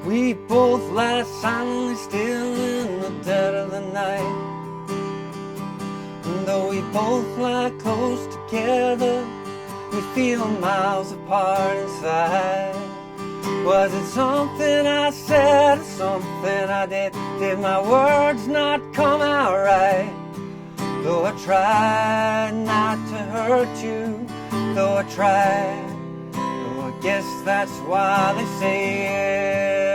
We both lie silently still in the dead of the night. And though we both lie close together, we feel miles apart inside. Was it something I said or something I did? Did my words not come out right? Though I tried not to hurt you, though I tried, though I guess that's why they say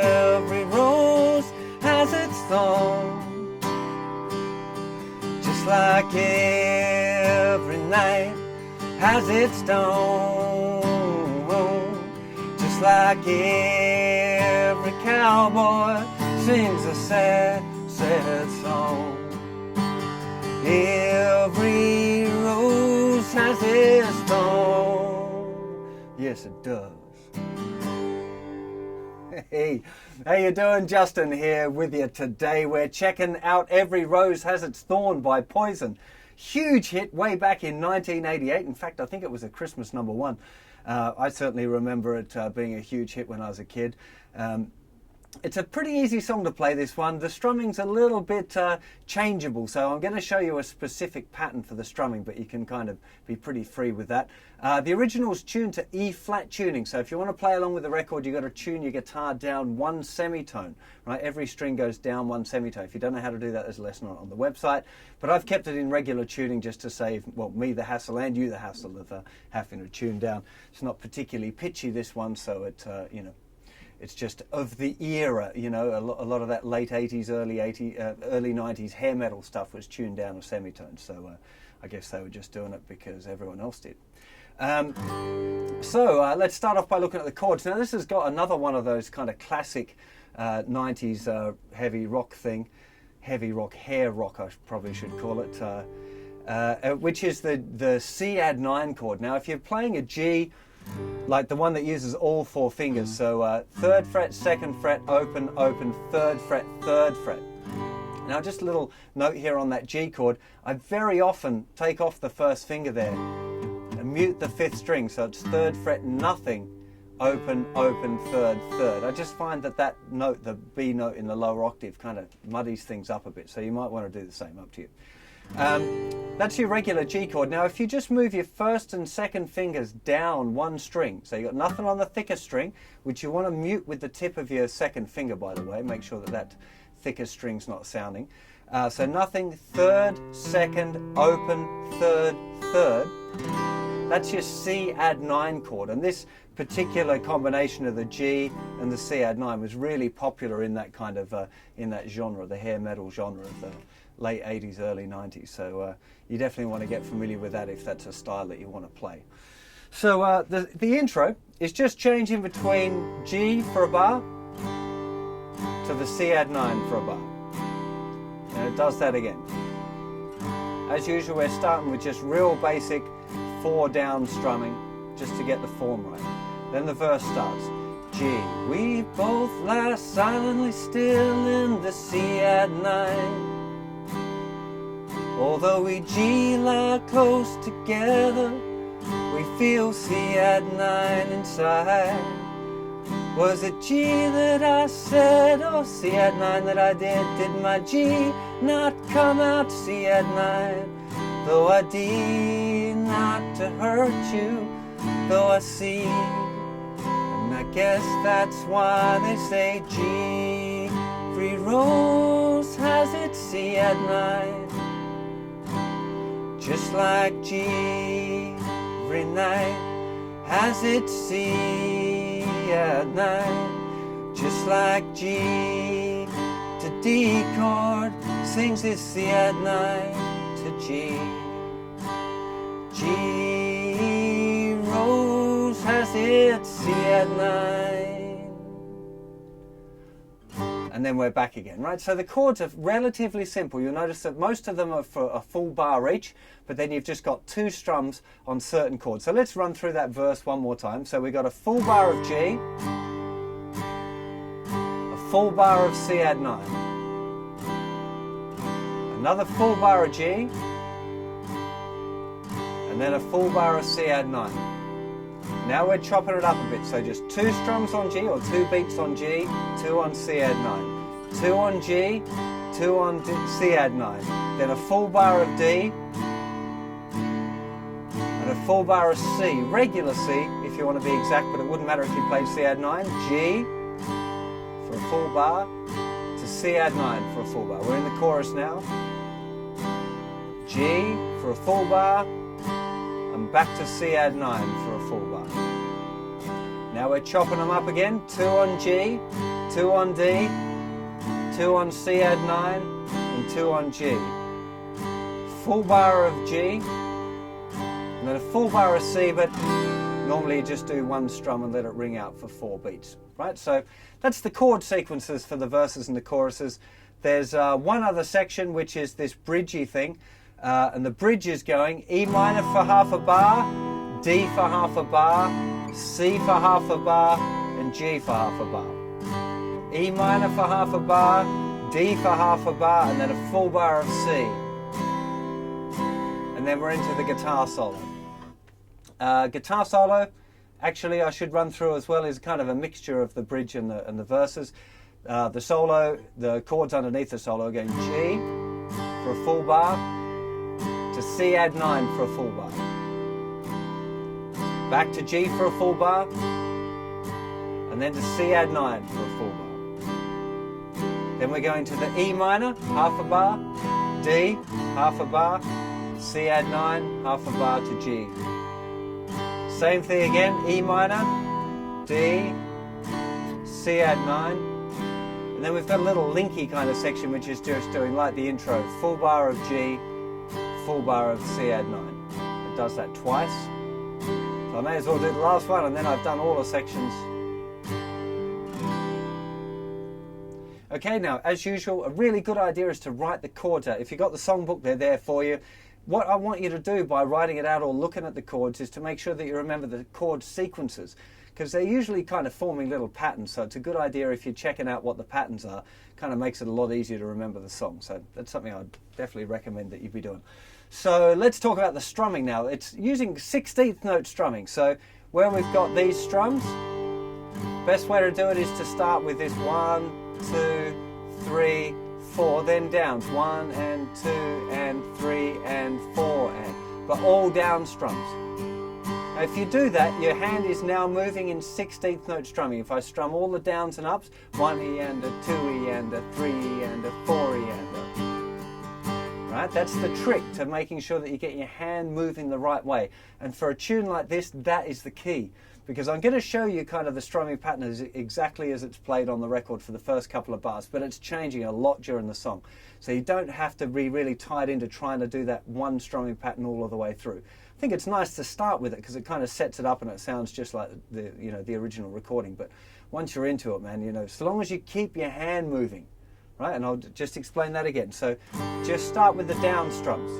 every rose has its thorn. Just like every night has its dawn. Just like every cowboy sings a sad, sad song. Every rose has its thorn. Yes, it does. Hey, how you doing? Justin here with you today. We're checking out Every Rose Has Its Thorn by Poison. Huge hit way back in 1988. In fact, I think it was a Christmas #1. I certainly remember it being a huge hit when I was a kid. It's a pretty easy song to play, this one. The strumming's a little bit changeable, so I'm going to show you a specific pattern for the strumming, but you can kind of be pretty free with that. The original's tuned to E-flat tuning, so if you want to play along with the record, you've got to tune your guitar down 1 semitone, right? Every string goes down 1 semitone. If you don't know how to do that, there's a lesson on the website, but I've kept it in regular tuning just to save, well, me the hassle and you the hassle of having to tune down. It's not particularly pitchy, this one, so it, you know, it's just of the era, you know, a lot of that late 80s, early 90s hair metal stuff was tuned down a semitone. So I guess they were just doing it because everyone else did. Let's start off by looking at the chords. Now this has got another one of those kind of classic 90s heavy rock thing. Heavy rock, hair rock I probably should call it. Which is the C add 9 chord. Now if you're playing a G, like the one that uses all 4 fingers, so 3rd fret, 2nd fret, open, open, 3rd fret, 3rd fret. Now just a little note here on that G chord, I very often take off the 1st finger there and mute the 5th string, so it's 3rd fret, nothing, open, open, 3rd, 3rd. I just find that note, the B note in the lower octave, kind of muddies things up a bit, so you might want to do the same, up to you. That's your regular G chord. Now if you just move your 1st and 2nd fingers down 1 string, so you've got nothing on the thicker string, which you want to mute with the tip of your 2nd finger, by the way, make sure that thicker string's not sounding. So nothing, 3rd, 2nd, open, 3rd, 3rd. That's your C add 9 chord, and this particular combination of the G and the C add 9 was really popular in that kind of in that genre, the hair metal genre of the late 80s, early 90s. So you definitely want to get familiar with that if that's a style that you want to play. So the intro is just changing between G for a bar to the C add 9 for a bar. And it does that again. As usual, we're starting with just real basic 4 down strumming just to get the form right. Then the verse starts. G, we both lie silently still in the C add 9. Although we G lie close together, we feel C add 9 inside. Was it G that I said or C add 9 that I did? Did my G not come out C add 9? Though I did not to hurt you, though I see, and I guess that's why they say G, every rose has its C add 9. Just like G, every night has its C add 9. Just like G to D chord sings its C add 9 to G. G rose has its C add 9. And then we're back again, right? So the chords are relatively simple. You'll notice that most of them are for a full bar each, but then you've just got 2 strums on certain chords. So let's run through that verse one more time. So we've got a full bar of G, a full bar of C add 9, another full bar of G, and then a full bar of C add 9. Now we're chopping it up a bit, so just 2 strums on G, or 2 beats on G, 2 on C add 9, 2 on G, 2 on C add 9, then a full bar of D, and a full bar of C, regular C if you want to be exact, but it wouldn't matter if you played C add 9, G for a full bar, to C add 9 for a full bar. We're in the chorus now. G for a full bar, and back to C add 9 for a full bar. Now we're chopping them up again, 2 on G, 2 on D, 2 on C add 9, and 2 on G. Full bar of G, and then a full bar of C, but normally you just do 1 strum and let it ring out for 4 beats, right? So that's the chord sequences for the verses and the choruses. There's one other section, which is this bridgey thing, and the bridge is going E minor for half a bar, D for half a bar, C for half a bar, and G for half a bar. E minor for half a bar, D for half a bar, and then a full bar of C. And then we're into the guitar solo. Guitar solo, actually I should run through as well, is kind of a mixture of the bridge and the verses. The solo, the chords underneath the solo are going G for a full bar, to C add 9 for a full bar, back to G for a full bar, and then to C add 9 for a full bar. Then we're going to the E minor, half a bar, D, half a bar, C add 9, half a bar to G. Same thing again, E minor, D, C add 9, and then we've got a little linky kind of section which is just doing like the intro, full bar of G, full bar of C add 9. It does that twice, so I may as well do the last one and then I've done all the sections. Okay, now as usual, a really good idea is to write the chords out. If you've got the songbook, they're there for you. What I want you to do by writing it out or looking at the chords is to make sure that you remember the chord sequences, because they're usually kind of forming little patterns, so it's a good idea if you're checking out what the patterns are. Kind of makes it a lot easier to remember the song, so that's something I'd definitely recommend that you be doing. So let's talk about the strumming now. It's using 16th note strumming, so where we've got these strums, best way to do it is to start with this 1, 2, 3, 4, then downs, 1 and 2 and 3 and 4, but all down strums. Now if you do that, your hand is now moving in 16th note strumming. If I strum all the downs and ups, 1E and a 2E and a 3E and a 4E and a... Right? That's the trick to making sure that you get your hand moving the right way. And for a tune like this, that is the key. Because I'm going to show you kind of the strumming pattern exactly as it's played on the record for the first couple of bars, but it's changing a lot during the song. So you don't have to be really tied into trying to do that one strumming pattern all of the way through. I think it's nice to start with it because it kind of sets it up and it sounds just like the original recording. But once you're into it, man, so long as you keep your hand moving, right? And I'll just explain that again. So just start with the down strums,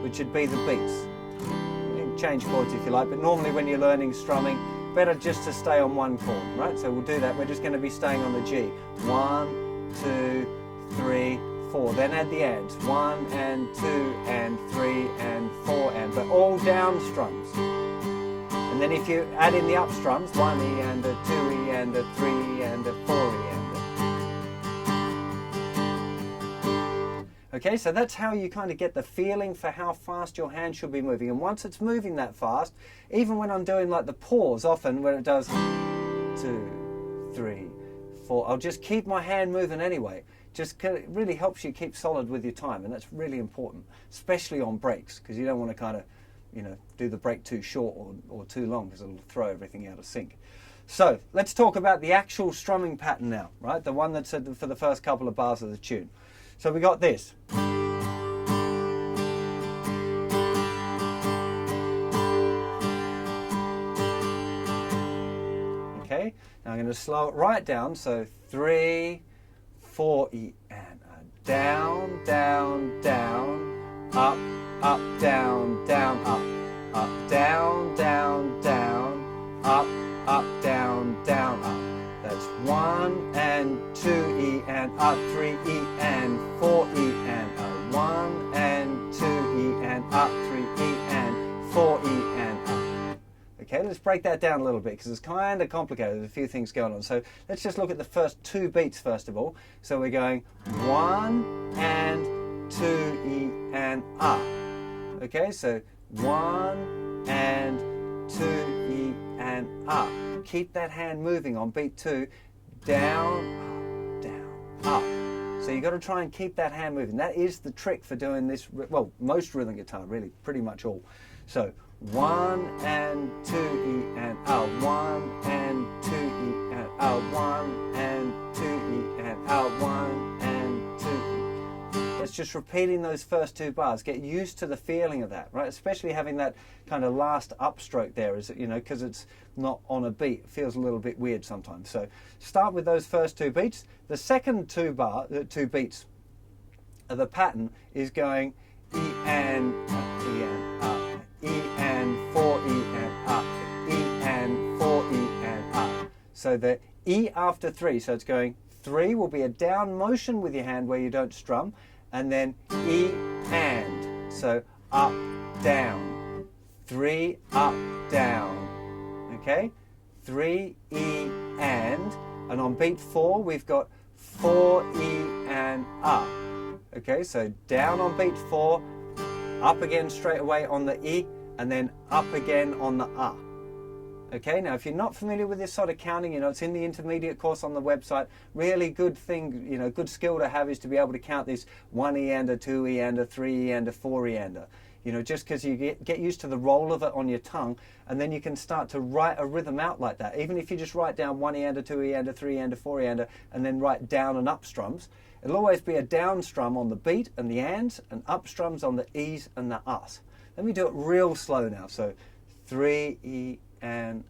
which would be the beats. You can change chords if you like, but normally when you're learning strumming, better just to stay on one chord, right? So we'll do that. We're just going to be staying on the G. 1, 2, 3, 4. Then add the ands. 1 and 2 and 3 and 4 and, but all down strums. And then if you add in the up strums, 1E and a 2E and a 3E and a 4E and a... Okay, so that's how you kind of get the feeling for how fast your hand should be moving. And once it's moving that fast, even when I'm doing like the pause, often when it does 2, 3, 4, I'll just keep my hand moving anyway. It really helps you keep solid with your time, and that's really important, especially on breaks, because you don't want to kind of, do the break too short or too long, because it'll throw everything out of sync. So let's talk about the actual strumming pattern now, right? The one that's for the first couple of bars of the tune. So we got this. Okay, now I'm going to slow it right down. So 3, 4, E, and down, down, down, up, up, down, down, up, down, down, down, up, down, down, up. That's 1 and 2E and up, 3E and 4E and 1 and 2E and up, 3E and 4E and up. Okay, let's break that down a little bit because it's kind of complicated. There's a few things going on. So let's just look at the first 2 beats first of all. So we're going 1 and 2 E and A. Okay, so 1 and 2 E and A. Keep that hand moving on beat 2. Down, down, up. So you've got to try and keep that hand moving. That is the trick for doing this, well, most rhythm guitar, really, pretty much all. So 1 and 2 E and A, 1 and 2 E and A, 1 and 2 E and A, 1 and 2 E. It's just repeating those first 2 bars. Get used to the feeling of that, right? Especially having that kind of last upstroke there, is you know, because it's not on a beat. It feels a little bit weird sometimes. So start with those first 2 beats. The second 2 beats of the pattern is going E and E and up, E and 4 E and up, E and 4 E and up. So the E after 3, so it's going 3 will be a down motion with your hand where you don't strum, and then E and, so up, down, 3 up, down, okay? 3 E and on beat 4 we've got 4 E and up. Okay, so down on beat 4, up again straight away on the E, and then up again on the A. Okay, now if you're not familiar with this sort of counting, you know, it's in the intermediate course on the website. Really good thing, you know, good skill to have is to be able to count this 1 E and a 2 E and a 3 E and a 4 E and a. You know, just because you get used to the roll of it on your tongue, and then you can start to write a rhythm out like that. Even if you just write down 1 E and a 2 E and a 3 E and a 4 E and a, and then write down and up strums, it'll always be a down strum on the beat and the ands, and up strums on the E's and the Us. Let me do it real slow now. So 3 E and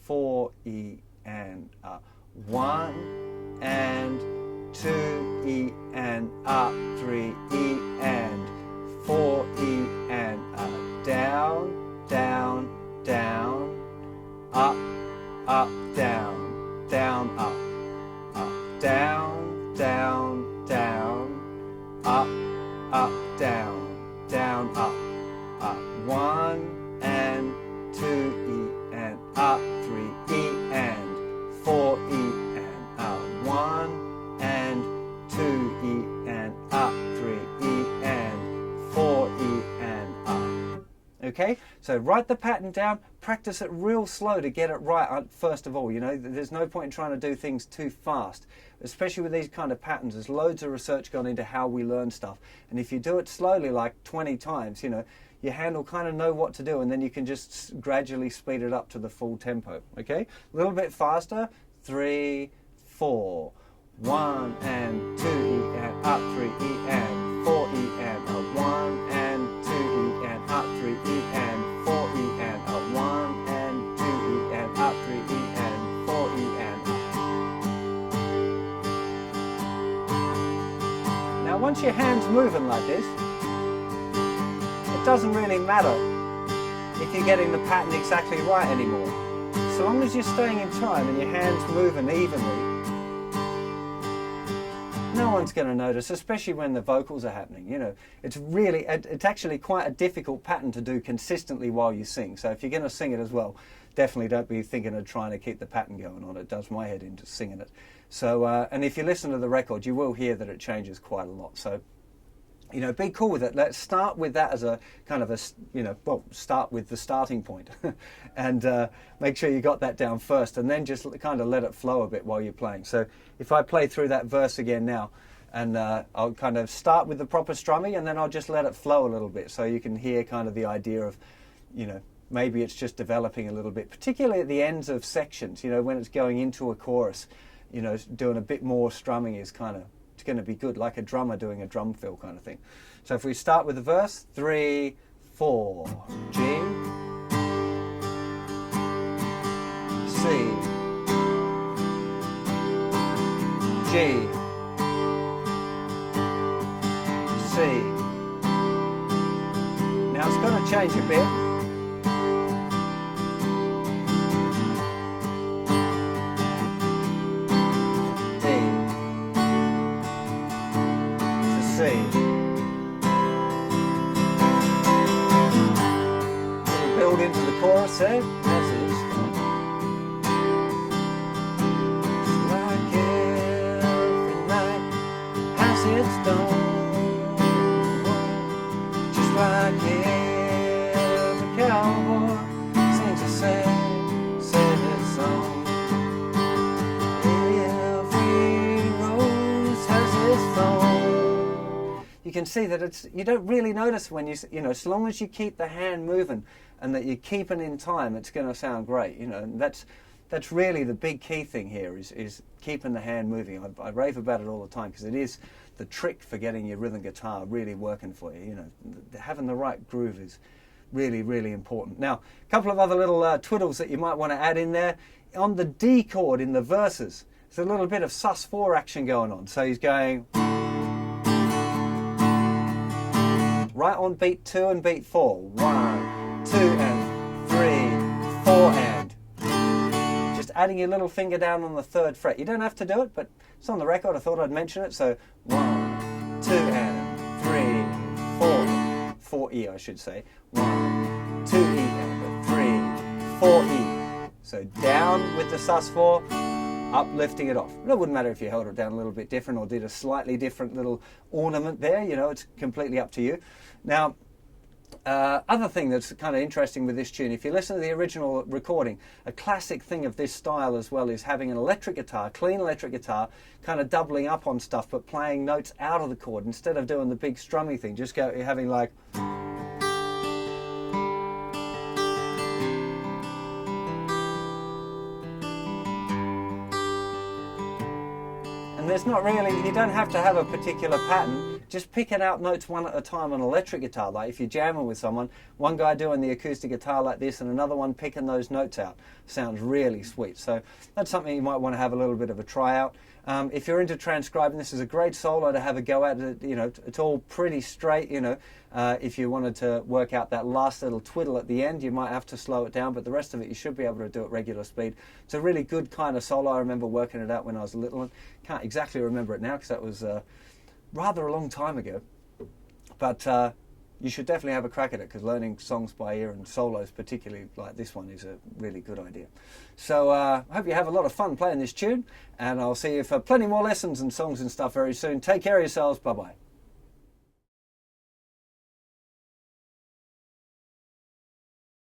4 E and 1 and 2 E and 3 E and 4 E and down, down, down, up, up, down, down, up, down, down, down, up, down, down, up, 1 and 2 E and 3 E and 4 E and 1 and 2 E and 3 E and 4 E and up. Okay, so write the pattern down, practice it real slow to get it right first of all. You know, there's no point in trying to do things too fast, especially with these kind of patterns. There's loads of research gone into how we learn stuff, and if you do it slowly, like 20 times, you know, your hand will kind of know what to do, and then you can just gradually speed it up to the full tempo. Okay, a little bit faster. 3, 4, 1 and 2 E and up, 3 E and 4 E and 1 and 2 E and up, 3 E and 4 E and 1 and 2 E and up, 3 E and 4 E and up. Now once your hand's moving like this, it doesn't really matter if you're getting the pattern exactly right anymore. So long as you're staying in time and your hand's moving evenly, no one's going to notice, especially when the vocals are happening. You know, it's actually quite a difficult pattern to do consistently while you sing. So if you're going to sing it as well, definitely don't be thinking of trying to keep the pattern going on. It does my head into singing it. So, and if you listen to the record, you will hear that it changes quite a lot. So, you know, be cool with it. Let's start with that as a kind of a, you know, well, start with the starting point and make sure you got that down first, and then just kind of let it flow a bit while you're playing. So if I play through that verse again now, and I'll kind of start with the proper strumming, and then I'll just let it flow a little bit so you can hear kind of the idea of, you know, maybe it's just developing a little bit, particularly at the ends of sections, you know, when it's going into a chorus, you know, doing a bit more strumming is kind of, it's going to be good, like a drummer doing a drum fill kind of thing. So if we start with the verse, 3, 4, G, C, G, C. Now it's going to change a bit. Build into the chorus there. That's can see that you don't really notice when you know, as long as you keep the hand moving and that you keep it in time, it's going to sound great. You know, and that's really the big key thing here is keeping the hand moving. I rave about it all the time because it is the trick for getting your rhythm guitar really working for you. You know, having the right groove is really, really important. Now, a couple of other little twiddles that you might want to add in there. On the D chord in the verses, there's a little bit of sus4 action going on. So he's going right on beat 2 and beat 4. 1, 2 and 3, 4 and. Just adding your little finger down on the 3rd fret. You don't have to do it, but it's on the record. I thought I'd mention it. So 1, 2 and 3, 4. 4 E, I should say. 1, 2 E and 3, 4 E. So down with the sus4, uplifting it off. It wouldn't matter if you held it down a little bit different or did a slightly different little ornament there. You know, it's completely up to you. Now, other thing that's kind of interesting with this tune, if you listen to the original recording, a classic thing of this style as well is having an electric guitar, clean electric guitar, kind of doubling up on stuff but playing notes out of the chord instead of doing the big strumming thing. Just having like... And there's not really, you don't have to have a particular pattern, just picking out notes one at a time on electric guitar. Like if you're jamming with someone, one guy doing the acoustic guitar like this and another one picking those notes out. Sounds really sweet. So that's something you might want to have a little bit of a try out. If you're into transcribing, this is a great solo to have a go at. You know, it's all pretty straight, you know. If you wanted to work out that last little twiddle at the end, you might have to slow it down, but the rest of it you should be able to do at regular speed. It's a really good kind of solo. I remember working it out when I was a little one. Can't exactly remember it now because that was rather a long time ago. But you should definitely have a crack at it because learning songs by ear and solos, particularly like this one, is a really good idea. So I hope you have a lot of fun playing this tune, and I'll see you for plenty more lessons and songs and stuff very soon. Take care of yourselves. Bye-bye.